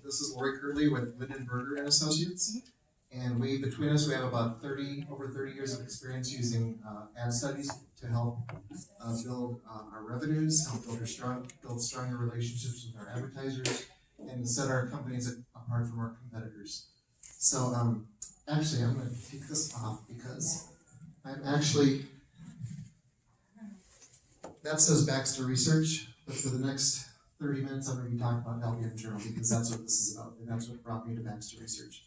This is Lori Curley with Lindenberger and Associates. And between us, we have about over 30 years of experience using ad studies to help build our revenues, help build stronger relationships with our advertisers, and set our companies apart from our competitors. So actually, I'm going to take this off because that says Baxter Research, but for the next 30 minutes, I'm going to be talking about LBM Journal because that's what this is about, and that's what brought me to Baxter Research.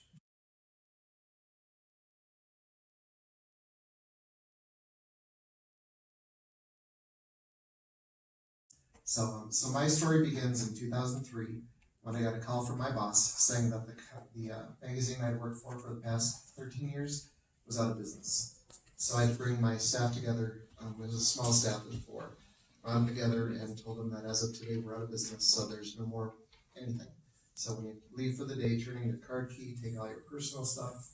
So my story begins in 2003 when I got a call from my boss saying that the magazine I'd worked for the past 13 years was out of business. So I had to bring my staff together. It was a small staff of 4. Brought them together and told them that as of today we're out of business, so there's no more anything. So when you leave for the day, turn in your card key, take all your personal stuff,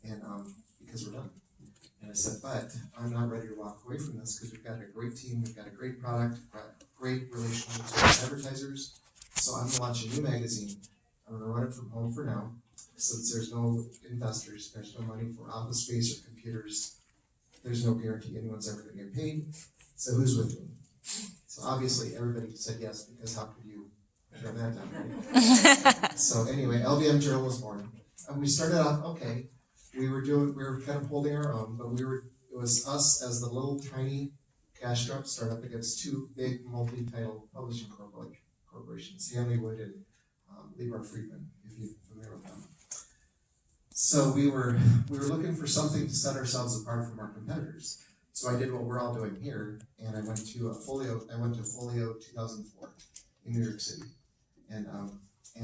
and because we're done. And I said, but I'm not ready to walk away from this because we've got a great team, we've got a great product, we've got great relationships with advertisers. So I'm going to launch a new magazine. I'm going to run it from home for now, since there's no investors, there's no money for office space or computers. There's no guarantee anyone's ever going to get paid. So who's with me? So obviously everybody said yes, because how could you turn that down, right? So anyway, LBM Journal was born. And we started off, okay, we were kind of holding our own, but it was us as the little tiny cash-strapped startup against 2 big multi-title publishing corporations, Hanley Wood and Lieber Friedman, if you're familiar with them. So we were looking for something to set ourselves apart from our competitors. So I did what we're all doing here, and I went to Folio 2004 in New York City, and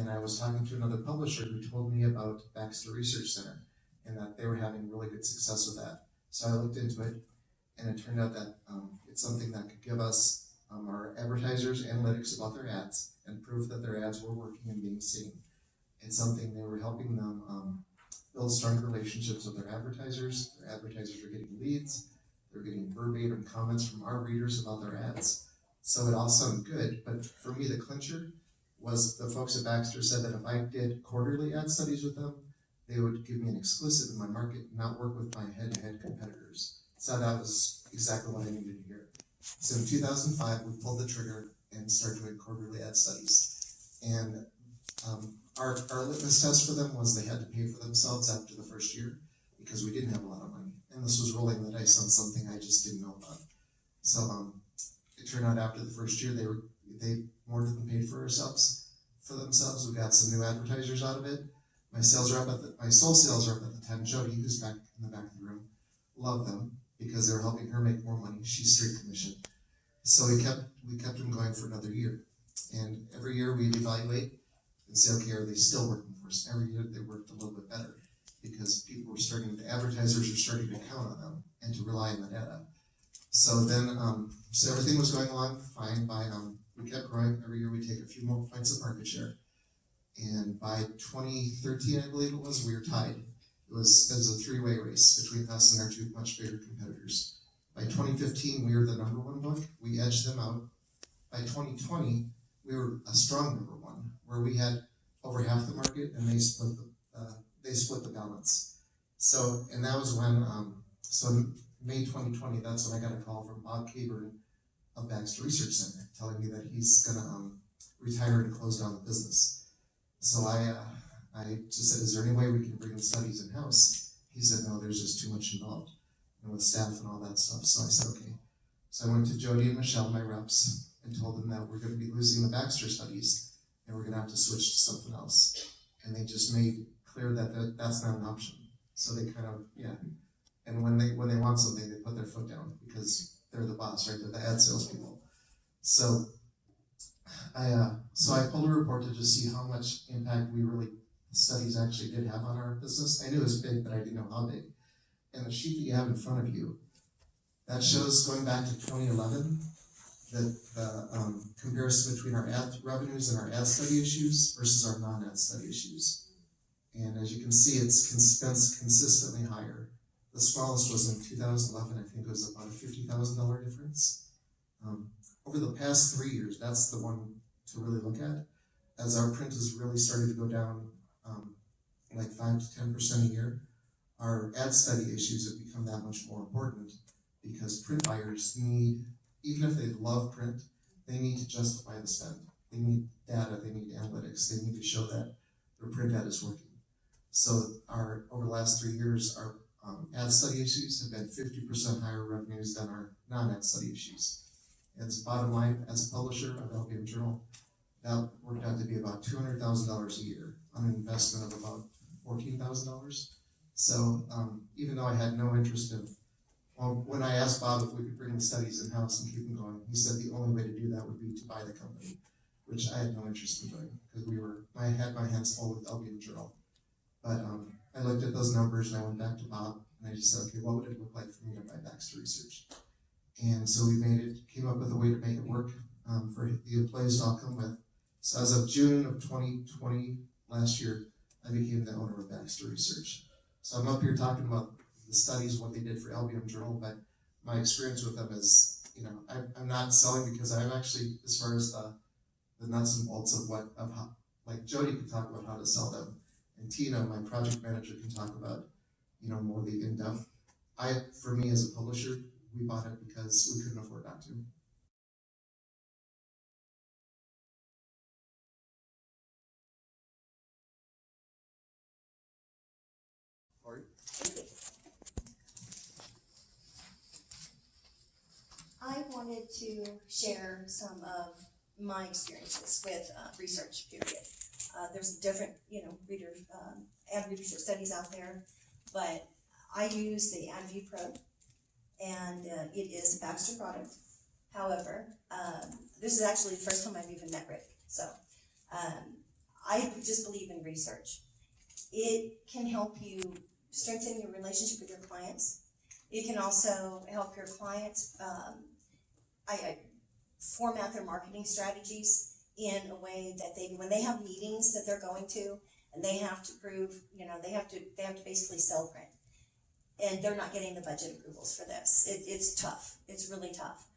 I was talking to another publisher who told me about Baxter Research Center, and that they were having really good success with that. So I looked into it, and it turned out that it's something that could give us our advertisers analytics about their ads and proof that their ads were working and being seen. It's something they were helping them build stronger relationships with their advertisers. Their advertisers were getting leads. They're getting verbatim comments from our readers about their ads. So it all sounded good, but for me, the clincher was the folks at Baxter said that if I did quarterly ad studies with them, they would give me an exclusive in my market, not work with my head-to-head competitors. So that was exactly what I needed to hear. So in 2005, we pulled the trigger and started doing quarterly ad studies. And our litmus test for them was they had to pay for themselves after the first year because we didn't have a lot of money. And this was rolling the dice on something I just didn't know about. So it turned out after the first year, they more than paid for themselves. We got some new advertisers out of it. My sole sales rep at the time, Jody, who's back in the back of the room, loved them because they were helping her make more money. She's straight commission. So we kept them going for another year. And every year we'd evaluate and say, okay, are they still working for us? Every year they worked a little bit better because advertisers were starting to count on them and to rely on the data. So then, so everything was going along fine. We kept growing. Every year we take a few more points of market share. And by 2013, I believe it was, we were tied. It was a 3-way race between us and our 2 much bigger competitors. By 2015, we were the number 1 book. We edged them out. By 2020, we were a strong number 1, where we had over half the market, and they split the balance. So, and that was when, so May 2020, that's when I got a call from Bob Caber of Baxter Research Center telling me that he's gonna retire and close down the business. So I just said, is there any way we can bring the studies in-house? He said, no, there's just too much involved, and with staff and all that stuff. So I said, okay. So I went to Jody and Michelle, my reps, and told them that we're going to be losing the Baxter studies, and we're going to have to switch to something else. And they just made clear that that's not an option. So they kind of, yeah. And when they want something, they put their foot down because they're the boss, right? They're the ad salespeople. So I pulled a report to just see how much impact the studies actually did have on our business. I knew it was big, but I didn't know how big. And the sheet that you have in front of you, that shows going back to 2011, the comparison between our ad revenues and our ad study issues versus our non-ad study issues. And as you can see, it's consistently higher. The smallest was in 2011, I think it was about a $50,000 difference. Over the past 3 years, that's the one to really look at. as our print has really started to go down, like 5 to 10% a year, our ad study issues have become that much more important because print buyers need, even if they love print, they need to justify the spend. They need data, they need analytics, they need to show that their print ad is working. So over the last 3 years, our ad study issues have been 50% higher revenues than our non-ad study issues. And as bottom line, as a publisher of LBM Journal, that worked out to be about $200,000 a year on an investment of about $14,000. So even though I had no interest in, well, when I asked Bob if we could bring the studies in-house and keep them going, he said the only way to do that would be to buy the company, which I had no interest in doing because I had my hands full with LBM Journal. But I looked at those numbers and I went back to Bob and I just said, okay, what would it look like for me to buy Baxter Research? And so we came up with a way to make it work for the employees to all come with. So as of June of 2020, last year, I became the owner of Baxter Research. So I'm up here talking about the studies, what they did for LBM Journal, but my experience with them is, I'm not selling because I'm actually, as far as the nuts and bolts of how, like Jody can talk about how to sell them, and Tina, my project manager, can talk about, more the in-depth. For me as a publisher, we bought it because we couldn't afford not to. Lori? I wanted to share some of my experiences with research, period. There's different, ad readership studies out there, but I use the AdView Pro, and it is a Baxter product. However, this is actually the first time I've even met Rick, so I just believe in research. It can help you strengthen your relationship with your clients. It can also help your clients format their marketing strategies in a way that when they have meetings that they're going to, and they have to prove, they have to basically sell print, and they're not getting the budget approvals for this. It's tough. It's really tough.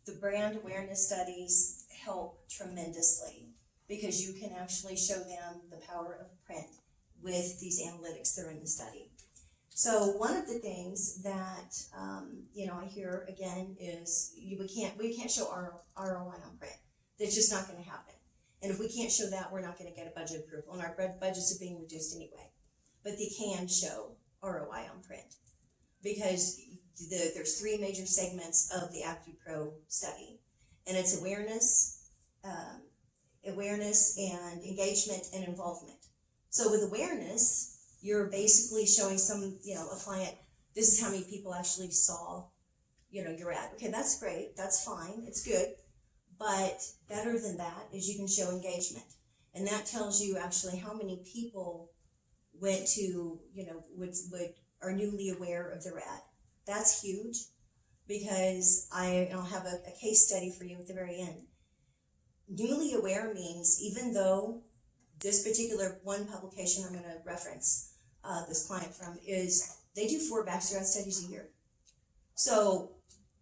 The brand awareness studies help tremendously because you can actually show them the power of print with these analytics that are in the study. So one of the things that I hear again is we can't show ROI on print. That's just not going to happen. And if we can't show that, we're not going to get a budget approval, and our budgets are being reduced anyway. But they can show ROI on print because there's 3 major segments of the AdView Pro study, and it's awareness and engagement and involvement. So with awareness, you're basically showing a client, this is how many people actually saw, your ad. Okay, that's great, that's fine, it's good, but better than that is you can show engagement. And that tells you actually how many people went to, are newly aware of their ad. That's huge because I'll have a case study for you at the very end. Newly aware means even though this particular one publication I'm going to reference this client from is they do 4 Baxter ad studies a year. So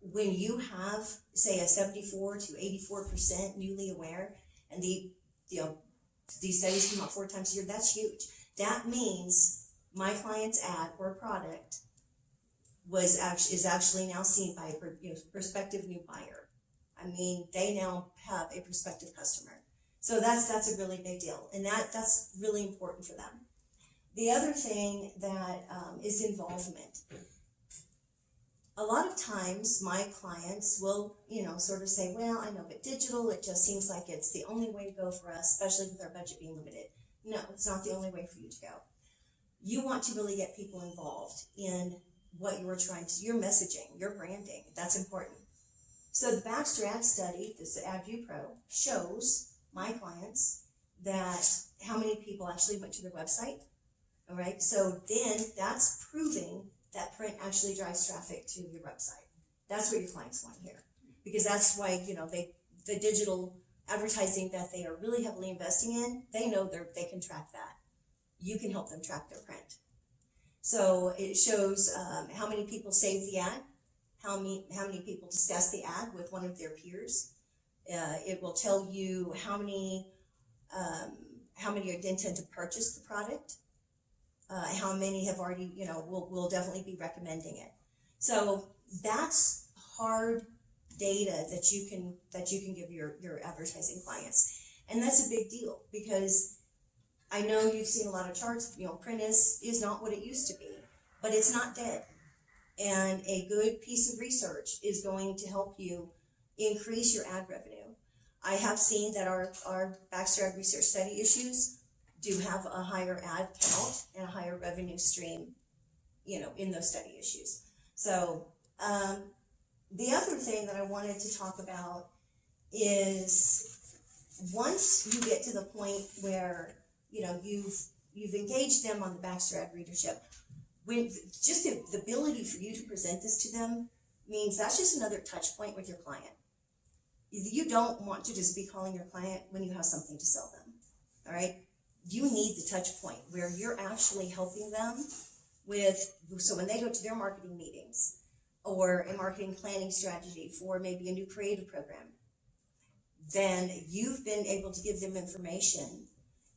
when you have, say, a 74 to 84% newly aware, and these studies come out 4 times a year, that's huge. That means my client's ad or product is actually now seen by a prospective new buyer. I mean, they now have a prospective customer. So that's a really big deal, and that's really important for them. The other thing that is involvement. A lot of times my clients will, sort of say, well, I know, but digital, it just seems like it's the only way to go for us, especially with our budget being limited. No, it's not the only way for you to go. You want to really get people involved in what you're trying to, your messaging, your branding, that's important. So the Baxter ad study, this AdView Pro, shows my clients that how many people actually went to their website. All right, so then that's proving that print actually drives traffic to your website. That's what your clients want to hear, because that's why the digital advertising that they are really heavily investing in, they know they can track that. You can help them track their print. So it shows how many people saved the ad, how many people discussed the ad with one of their peers. It will tell you how many how many intend to purchase the product, how many have already, will definitely be recommending it. So that's hard data that you can give your advertising clients. And that's a big deal because I know you've seen a lot of charts, print is not what it used to be, but it's not dead. And a good piece of research is going to help you increase your ad revenue. I have seen that our Baxter Ad Research study issues do have a higher ad count and a higher revenue stream, in those study issues. So the other thing that I wanted to talk about is once you get to the point where you've engaged them on the Baxter Ad readership, when just the ability for you to present this to them means that's just another touch point with your client. You don't want to just be calling your client when you have something to sell them, all right? You need the touch point where you're actually helping them so when they go to their marketing meetings or a marketing planning strategy for maybe a new creative program, then you've been able to give them information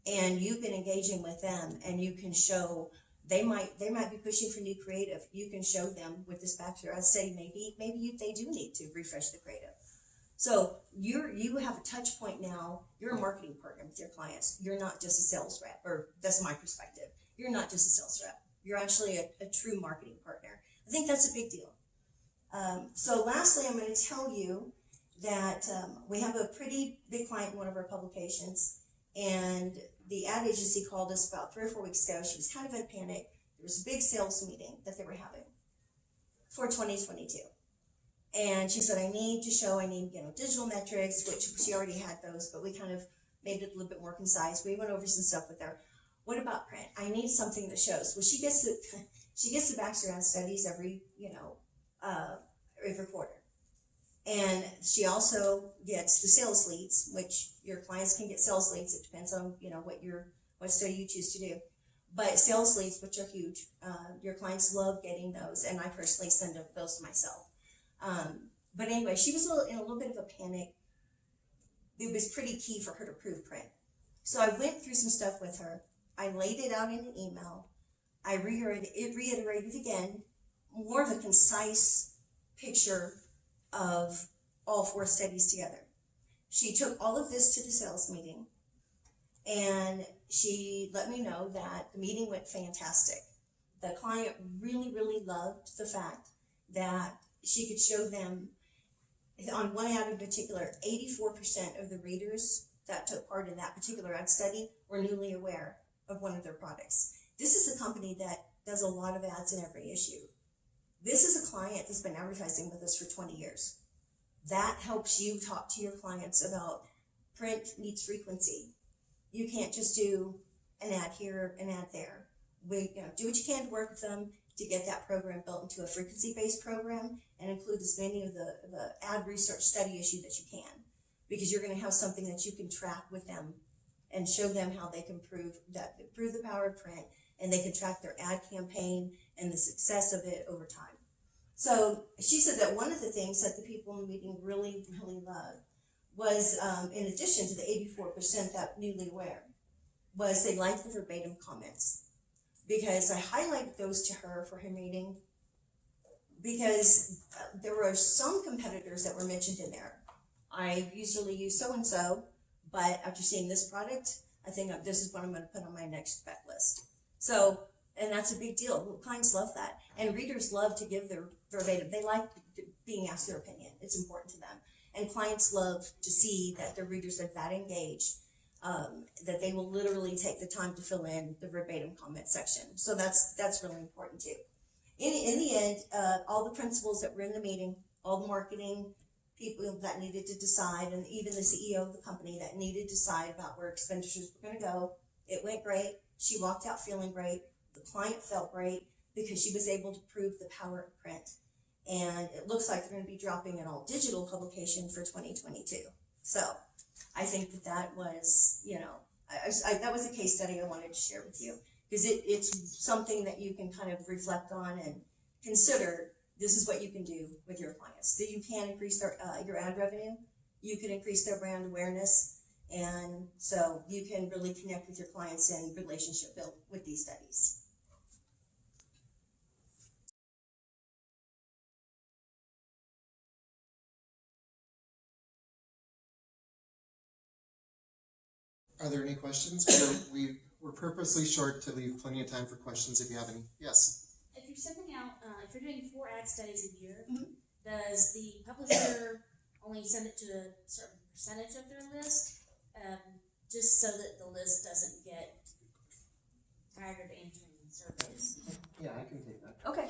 and you've been engaging with them, and you can show they might be pushing for new creative. You can show them with this Baxter Ad study, maybe they do need to refresh the creative. So you have a touch point now. You're a marketing partner with your clients. You're not just a sales rep, or that's my perspective. You're not just a sales rep. You're actually a true marketing partner. I think that's a big deal. So lastly, I'm going to tell you that we have a pretty big client in one of our publications, and the ad agency called us about 3 or 4 weeks ago. She was kind of in a panic. There was a big sales meeting that they were having for 2022. And she said, I need digital metrics, which she already had those, but we kind of made it a little bit more concise. We went over some stuff with her. What about print? I need something that shows. Well, she gets the Baxter Ad studies every quarter. And she also gets the sales leads, which your clients can get sales leads. It depends on, what study you choose to do. But sales leads, which are huge, your clients love getting those. And I personally send those to myself. But anyway, she was in a little bit of a panic. It was pretty key for her to prove print. So I went through some stuff with her. I laid it out in an email. I reiterated again, more of a concise picture of all 4 studies together. She took all of this to the sales meeting, and she let me know that the meeting went fantastic. The client really, really loved the fact that she could show them, on one ad in particular, 84% of the readers that took part in that particular ad study were newly aware of one of their products. This is a company that does a lot of ads in every issue. This is a client that's been advertising with us for 20 years. That helps you talk to your clients about print needs frequency. You can't just do an ad here, an ad there. Do what you can to work with them to get that program built into a frequency-based program and include as many of the ad research study issue that you can, because you're going to have something that you can track with them and show them how they can prove the power of print, and they can track their ad campaign and the success of it over time. So she said that one of the things that the people in the meeting really, really loved was, in addition to the 84% that newly aware, was they liked the verbatim comments. Because I highlighted those to her for her meeting, because there were some competitors that were mentioned in there. I usually use so-and-so, but after seeing this product, I think this is what I'm going to put on my next spec list. So, and that's a big deal. Clients love that. And readers love to give their verbatim. They like being asked their opinion. It's important to them. And clients love to see that their readers are that engaged, that they will literally take the time to fill in the verbatim comment section. So that's really important too. In the end, all the principals that were in the meeting, all the marketing people that needed to decide, and even the CEO of the company that needed to decide about where expenditures were going to go, it went great. She walked out feeling great. The client felt great because she was able to prove the power of print. And it looks like they're going to be dropping an all digital publication for 2022. So I think that was, that was a case study I wanted to share with you, because it's something that you can kind of reflect on and consider. This is what you can do with your clients. That you can increase your ad revenue. You can increase their brand awareness. And so you can really connect with your clients and relationship build with these studies. Are there any questions? We're purposely short to leave plenty of time for questions if you have any. Yes. If you're sending out, if you're doing 4 ad studies a year, Mhm. does the publisher only send it to a certain percentage of their list, just so that the list doesn't get tired of answering surveys? Yeah, I can take that. Okay.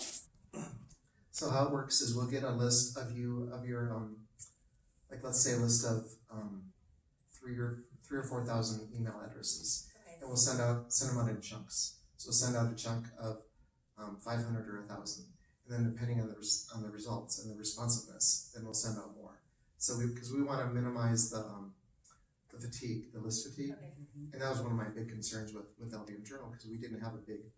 So how it works is we'll get a list of your like let's say a list of 3 or 4,000 email addresses, Okay. and we'll send them out in chunks. So we'll send out a chunk of 500 or 1,000, and then depending on the results and the responsiveness, then we'll send out more. So because we want to minimize the fatigue, the list fatigue, Okay. and that was one of my big concerns with LBM Journal because we didn't have a big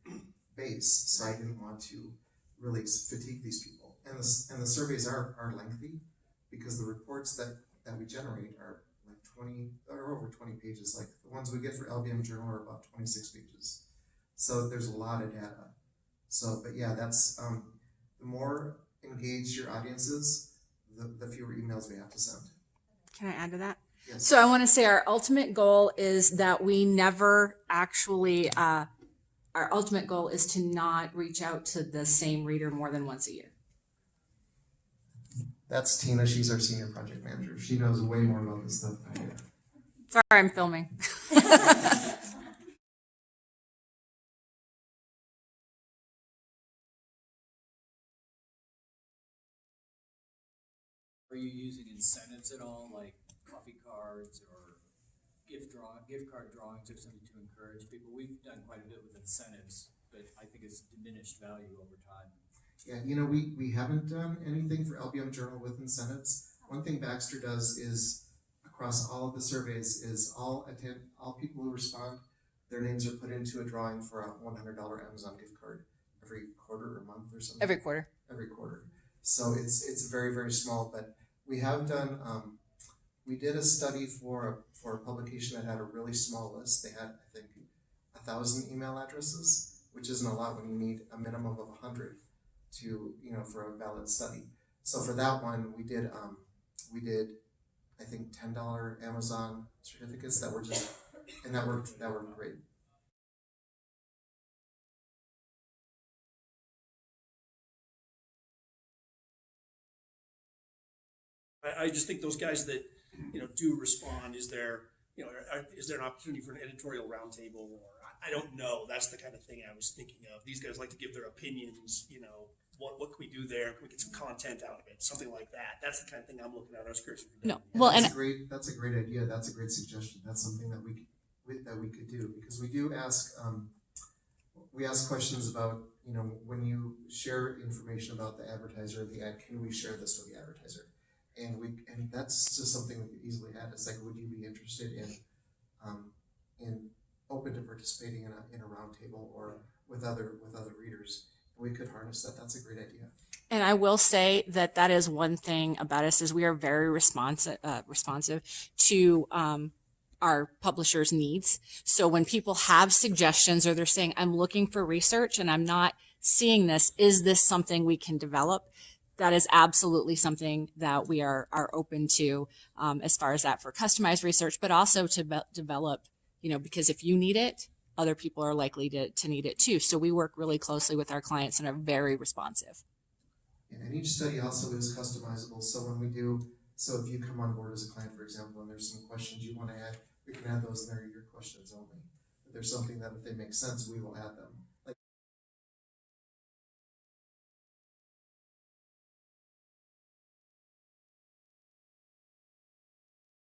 base, so I didn't want to really fatigue these people. And the surveys are lengthy because the reports that we generate are like 20 or over 20 pages. Like the ones we get for LBM Journal are about 26 pages. So there's a lot of data. So, but yeah, that's the more engaged your audience is, the fewer emails we have to send. Can I add to that? Yes. So I want to say our ultimate goal is that we never actually, our ultimate goal is to not reach out to the same reader more than once a year. That's Tina. She's our senior project manager. She knows way more about this stuff than I do. Sorry, I'm filming. Are you using incentives at all, like coffee cards or gift card drawings or something to encourage people? We've done quite a bit with incentives, but I think it's diminished value over time. Yeah, we haven't done anything for LBM Journal with incentives. One thing Baxter does is across all of the surveys is all people who respond, their names are put into a drawing for a $100 Amazon gift card every quarter or month or something. Every quarter. Every quarter. So it's very, very small, but we have done we did a study for a publication that had a really small list. They had, I think, 1,000 email addresses, which isn't a lot when you need a minimum of 100 to, for a valid study. So for that one, we did I think $10 Amazon certificates that were just, and that worked great. I just think those guys that, do respond, is there an opportunity for an editorial roundtable, or I don't know. That's the kind of thing I was thinking of. These guys like to give their opinions, what can we do there? Can we get some content out of it? Something like that. That's the kind of thing I'm looking at. I was curious. No. Yeah, Well, that's and a great idea. That's a great suggestion. That's something that we could do, because we do ask questions about, when you share information about the advertiser or the ad, can we share this with the advertiser? And that's just something we could easily add. It's like, would you be interested in open to participating in a roundtable or with other readers? We could harness that. That's a great idea. And I will say that is one thing about us is we are very responsive to our publishers' needs. So when people have suggestions or they're saying, I'm looking for research and I'm not seeing this, is this something we can develop? That is absolutely something that we are open to as far as that for customized research, but also to develop, because if you need it, other people are likely to need it too. So we work really closely with our clients and are very responsive. Yeah, and each study also is customizable. So if you come on board as a client, for example, and there's some questions you want to add, we can add those, and they're your questions only. If there's something that if they make sense, we will add them.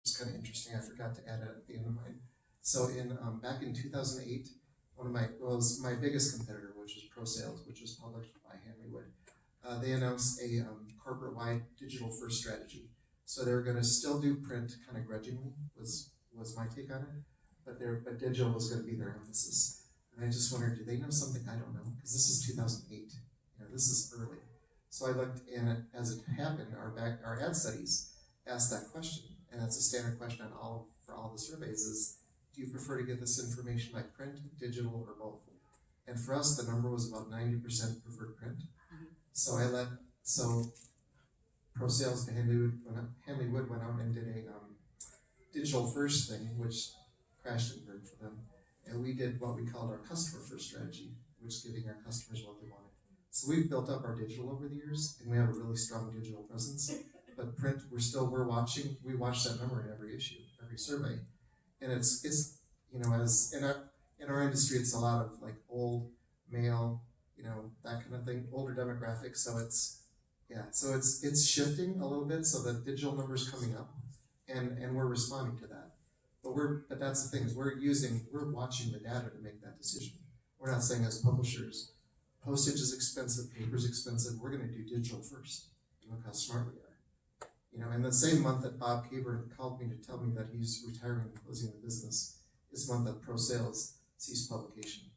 It's kind of interesting. I forgot to add it at the end of mine. So back in 2008, my biggest competitor, which is ProSales, which was published by Hanley Wood, they announced a corporate-wide digital-first strategy. So they were going to still do print, kind of grudgingly, was my take on it, but digital was going to be their emphasis. And I just wondered, do they know something I don't know? Because this is 2008. This is early. So I looked, and as it happened, our ad studies asked that question, and that's a standard question for all the surveys is, do you prefer to get this information by print, digital, or both? And for us, the number was about 90% preferred print. So Pro Sales to Hanley Wood went out and did a digital first thing, which crashed and burned for them. And we did what we called our customer first strategy, which is giving our customers what they wanted. So we've built up our digital over the years, and we have a really strong digital presence. But print, we watch that number in every issue, every survey. And it's as in our industry, it's a lot of like old male, that kind of thing, older demographics. So it's shifting a little bit. So the digital number's coming up, and we're responding to that. But that's the thing is we're watching the data to make that decision. We're not saying as publishers, postage is expensive, paper's expensive. We're going to do digital first. Look how smart we are. And the same month that Bob Kaber called me to tell me that he's retiring and closing the business is the month that Pro Sales ceased publication.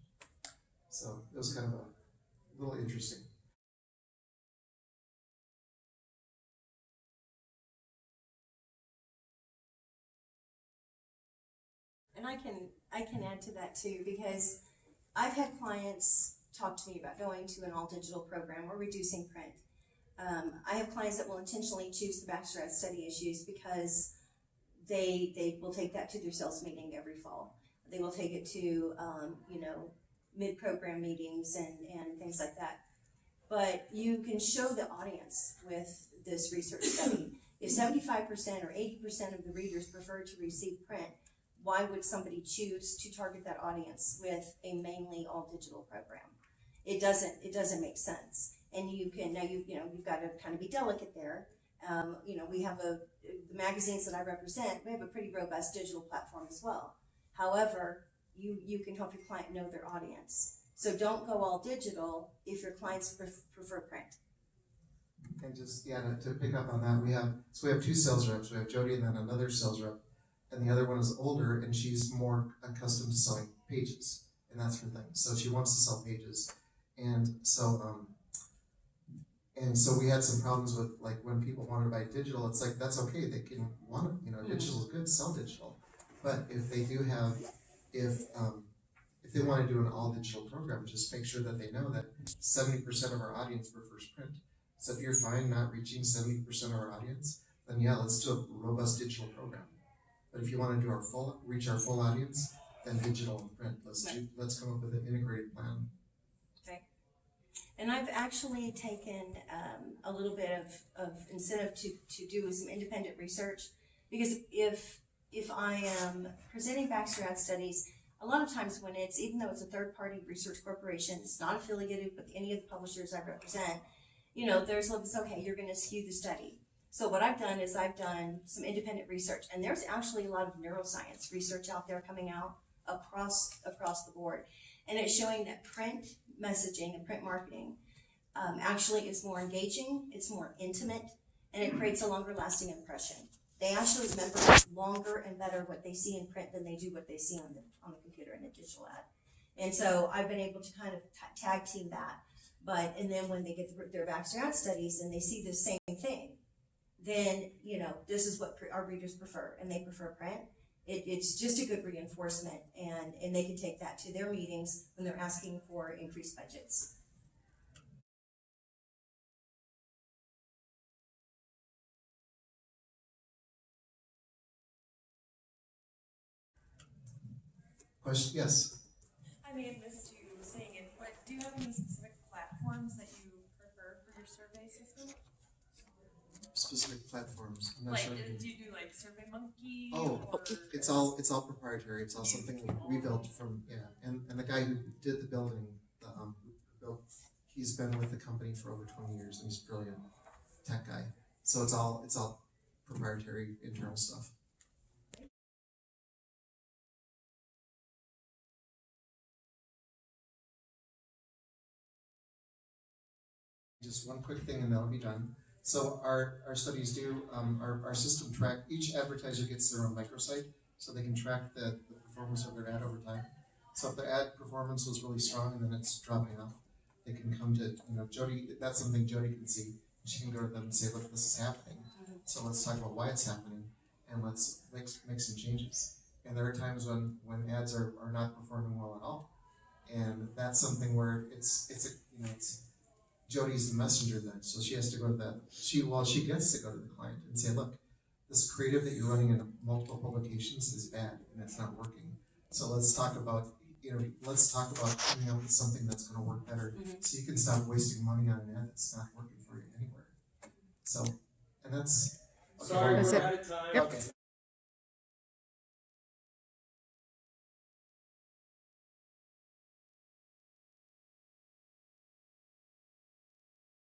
So it was kind of a little interesting. And I can add to that too, because I've had clients talk to me about going to an all digital program or reducing print. I have clients that will intentionally choose the Baxter Ad study issues because they will take that to their sales meeting every fall. They will take it to mid-program meetings and things like that. But you can show the audience with this research study. If 75% or 80% of the readers prefer to receive print, why would somebody choose to target that audience with a mainly all digital program? It doesn't make sense. And you've got to kind of be delicate there. We have the magazines that I represent, we have a pretty robust digital platform as well. However, you can help your client know their audience. So don't go all digital if your clients prefer print. And just to pick up on that, we have two sales reps. We have Jody and then another sales rep, and the other one is older and she's more accustomed to selling pages, and that's her thing. So she wants to sell pages, and so we had some problems with like when people wanted to buy digital. It's like that's okay. They can want it. Digital is good. Sell digital, but if they do have if they want to do an all digital program, just make sure that they know that 70% of our audience prefers print. So if you're fine not reaching 70% of our audience, then let's do a robust digital program. But if you want to reach our full audience, then digital and print. Let's come up with an integrated plan. Okay. And I've actually taken a little bit of incentive to do some independent research, because if I am presenting Baxter Ad studies, a lot of times when even though it's a third-party research corporation, it's not affiliated with any of the publishers I represent, there's okay, you're going to skew the study. So what I've done is I've done some independent research, and there's actually a lot of neuroscience research out there coming out across the board, and it's showing that print messaging and print marketing actually is more engaging, it's more intimate, and it creates a longer lasting impression. They actually remember longer and better what they see in print than they do what they see on the computer in a digital ad. And so I've been able to kind of tag team that. And then when they get their Baxter Ad studies and they see the same thing, then, this is what our readers prefer, and they prefer print. It's just a good reinforcement, and they can take that to their meetings when they're asking for increased budgets. Question? Yes. I may have missed you saying it, but do you have any specific platforms that you prefer for your survey system? Specific platforms. I'm not Like, sure. do you do like SurveyMonkey? Oh, or it's all proprietary. It's all something we built from And the guy who did the building, he's been with the company for over 20 years, and he's a brilliant tech guy. So it's all proprietary internal stuff. Just one quick thing and that'll be done. So our studies do, our system track, each advertiser gets their own microsite, so they can track the performance of their ad over time. So if the ad performance was really strong and then it's dropping off, they can come to, Jody, that's something Jody can see. She can go to them and say, look, this is happening. So let's talk about why it's happening. and let's make some changes. And there are times when ads are not performing well at all. And that's something where it's Jody's the messenger then, so she has to go to she gets to go to the client and say, look, this creative that you're running in multiple publications is bad and it's not working. So let's talk about coming up with something that's gonna work better, so you can stop wasting money on an ad that's not working for you anywhere. So, and that's. Sorry, That's we're it. out of time. Yep. Okay.